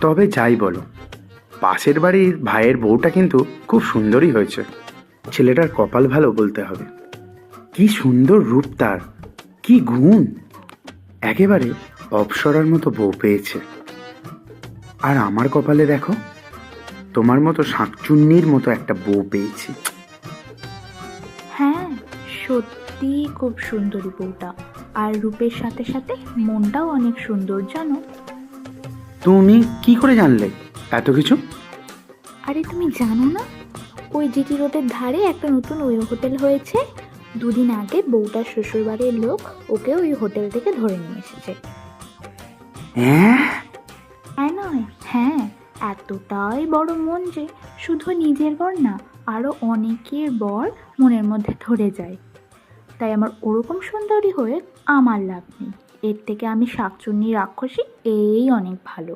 তবে যাই বলো, পাশের বাড়ির ভাইয়ের বউটা কিন্তু খুব সুন্দরই হয়েছে। ছেলেটার কপাল ভালো বলতে হবে। কি সুন্দর রূপ তার, কি গুণ! একেবারে অপ্সরার মতো বউ পেয়েছে। আর আমার কপালে দেখো, তোমার মতো শাঁকচুন্নির মতো একটা বউ পেয়েছি। হ্যাঁ, সত্যি খুব সুন্দরী বউটা। আর রূপের সাথে সাথে মনটাও অনেক সুন্দর জানো। তুমি কি করে জানলে এত কিছু? আরে তুমি জানো না, ওই জিটি রোডের ধারে একটা নতুন ওই হোটেল হয়েছে। দুদিন আগে বউটার শ্বশুরবাড়ির লোক ওকে ওই হোটেল থেকে ধরে নিয়ে এসেছে। হ্যাঁ? হ্যাঁ নয়, হ্যাঁ, এতটাই বড় মন যে শুধু নিজের বর না, আরও অনেকের বর মনের মধ্যে ধরে যায়। তাই আমার ওরকম সুন্দরী হয়ে আমার লাভ নেই। এর থেকে আমি শাকচুন্নি রাক্ষসী এই অনেক ভালো।